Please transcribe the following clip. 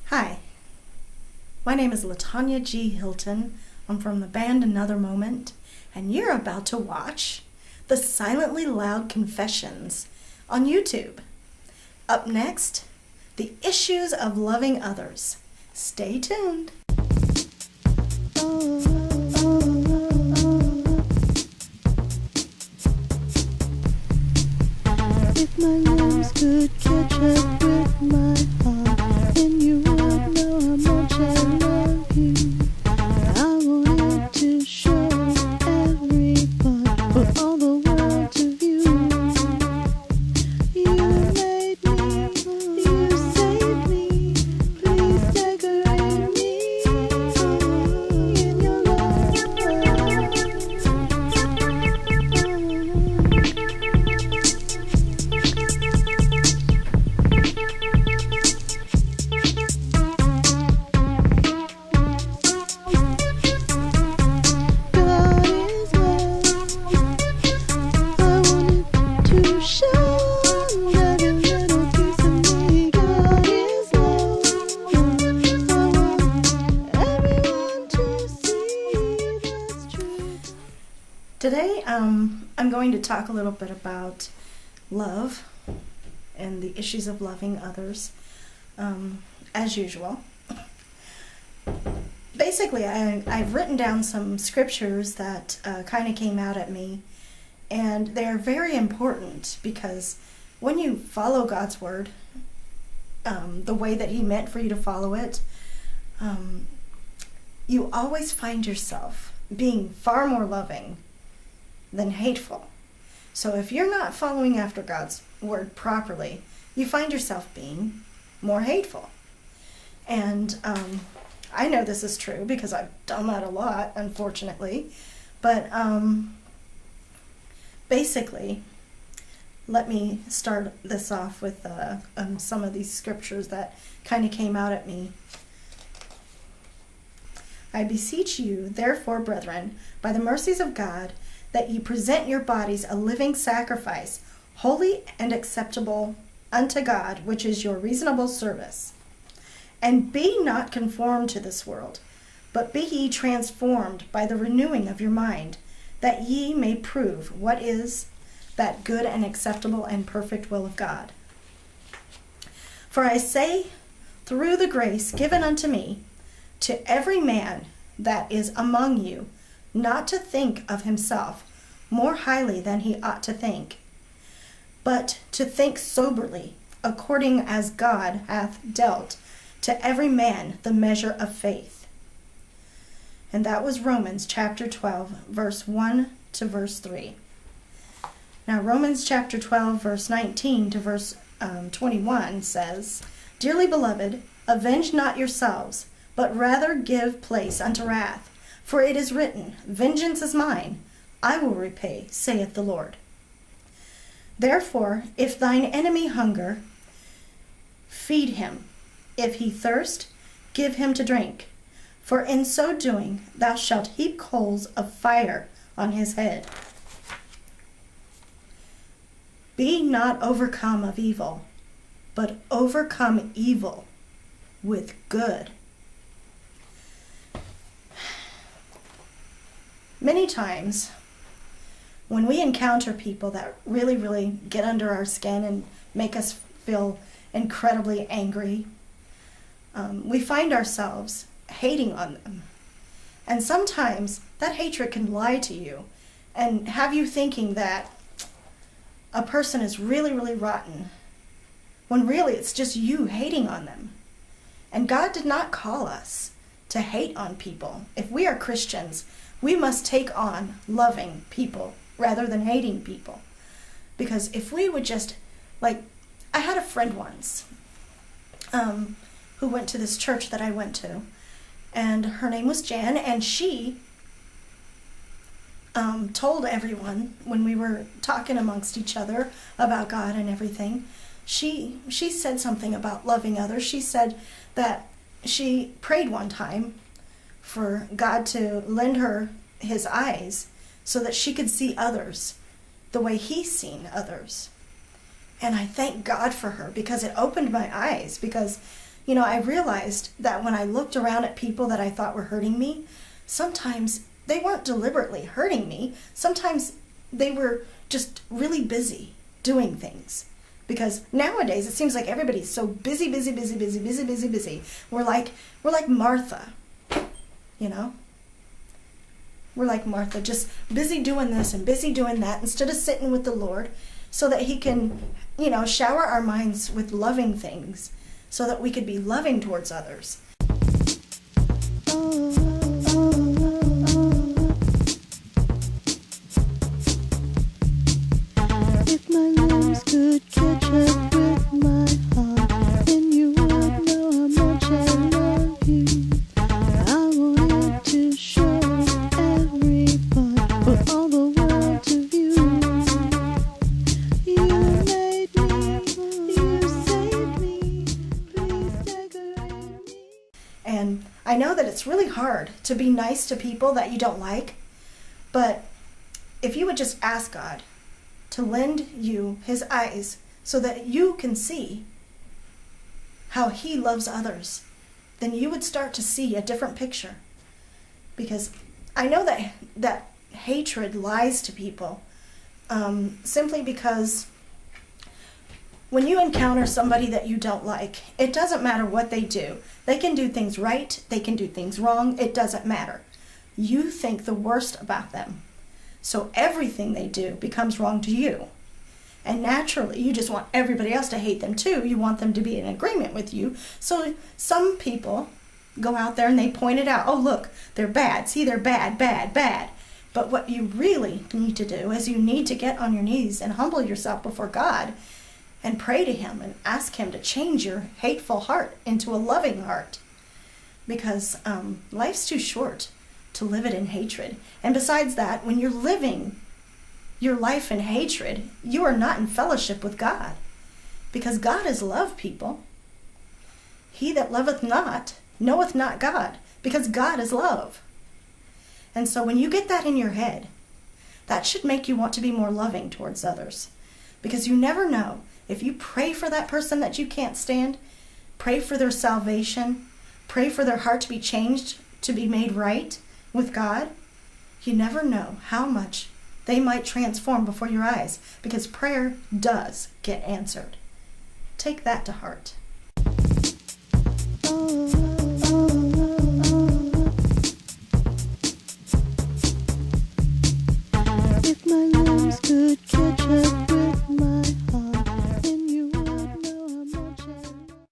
Hi, my name is LaTonya G. Hilton. I'm from the band Another Moment, and you're about to watch the Silently Loud Confessions on YouTube. Up next, the issues of loving others. Stay tuned. If my limbs could catch up with my heart, then you would know how much I love you. I wanted to show every part for all the world to view. You made me, you saved me, please decorate me in your love. God is love. I wanted to show every little piece of me. God is love. I want everyone to see that's true. Today, I'm going to talk a little bit about love and the issues of loving others, as usual. Basically, I've written down some scriptures that kind of came out at me, and they're very important because when you follow God's word, the way that He meant for you to follow it, you always find yourself being far more loving than hateful. So if you're not following after God's word properly, you find yourself being more hateful. And I know this is true because I've done that a lot, unfortunately. But basically, let me start this off with some of these scriptures that kind of came out at me. I beseech you, therefore, brethren, by the mercies of God, that ye present your bodies a living sacrifice, holy and acceptable unto God, which is your reasonable service. And be not conformed to this world, but be ye transformed by the renewing of your mind, that ye may prove what is that good and acceptable and perfect will of God. For I say, through the grace given unto me, to every man that is among you, not to think of himself more highly than he ought to think, but to think soberly, according as God hath dealt to every man the measure of faith. And that was Romans chapter 12, verse 1 to verse 3. Now Romans chapter 12, verse 19 to verse 21 says, Dearly beloved, avenge not yourselves, but rather give place unto wrath. For it is written, Vengeance is mine, I will repay, saith the Lord. Therefore, if thine enemy hunger, feed him. If he thirst, give him to drink. For in so doing thou shalt heap coals of fire on his head. Be not overcome of evil, but overcome evil with good. Many times, when we encounter people that really, really get under our skin and make us feel incredibly angry, we find ourselves hating on them. And sometimes that hatred can lie to you and have you thinking that a person is really, really rotten, when really it's just you hating on them. And God did not call us to hate on people. If we are Christians, we must take on loving people rather than hating people. Because if we would just, I had a friend once who went to this church that I went to, and her name was Jan, and she told everyone when we were talking amongst each other about God and everything, she said something about loving others. She said that she prayed one time for God to lend her His eyes so that she could see others the way He's seen others. And I thank God for her because it opened my eyes, because I realized that when I looked around at people that I thought were hurting me, sometimes they weren't deliberately hurting me. Sometimes they were just really busy doing things. Because nowadays it seems like everybody's so busy. We're like Martha, We're like Martha, just busy doing this and busy doing that instead of sitting with the Lord so that he can, shower our minds with loving things so that we could be loving towards others. If my limbs could catch up with my heart, then you would know how much I love you. I wanted to show every part for all the world to view. You made me, you saved me, please decorate me. And I know that it's really hard to be nice to people that you don't like, but if you would just ask God to lend you his eyes so that you can see how he loves others, then you would start to see a different picture. Because I know that hatred lies to people simply because when you encounter somebody that you don't like, it doesn't matter what they do. They can do things right, they can do things wrong, it doesn't matter. You think the worst about them. So everything they do becomes wrong to you. And naturally, you just want everybody else to hate them too. You want them to be in agreement with you. So some people go out there and they point it out. Oh, look, they're bad. See, they're bad. But what you really need to do is you need to get on your knees and humble yourself before God and pray to him and ask him to change your hateful heart into a loving heart. Because life's too short to live it in hatred. And besides that, when you're living your life in hatred, you are not in fellowship with God. Because God is love, people. He that loveth not knoweth not God, because God is love. And so when you get that in your head, that should make you want to be more loving towards others. Because you never know, if you pray for that person that you can't stand, pray for their salvation, pray for their heart to be changed, to be made right with God, you never know how much they might transform before your eyes, because prayer does get answered. Take that to heart.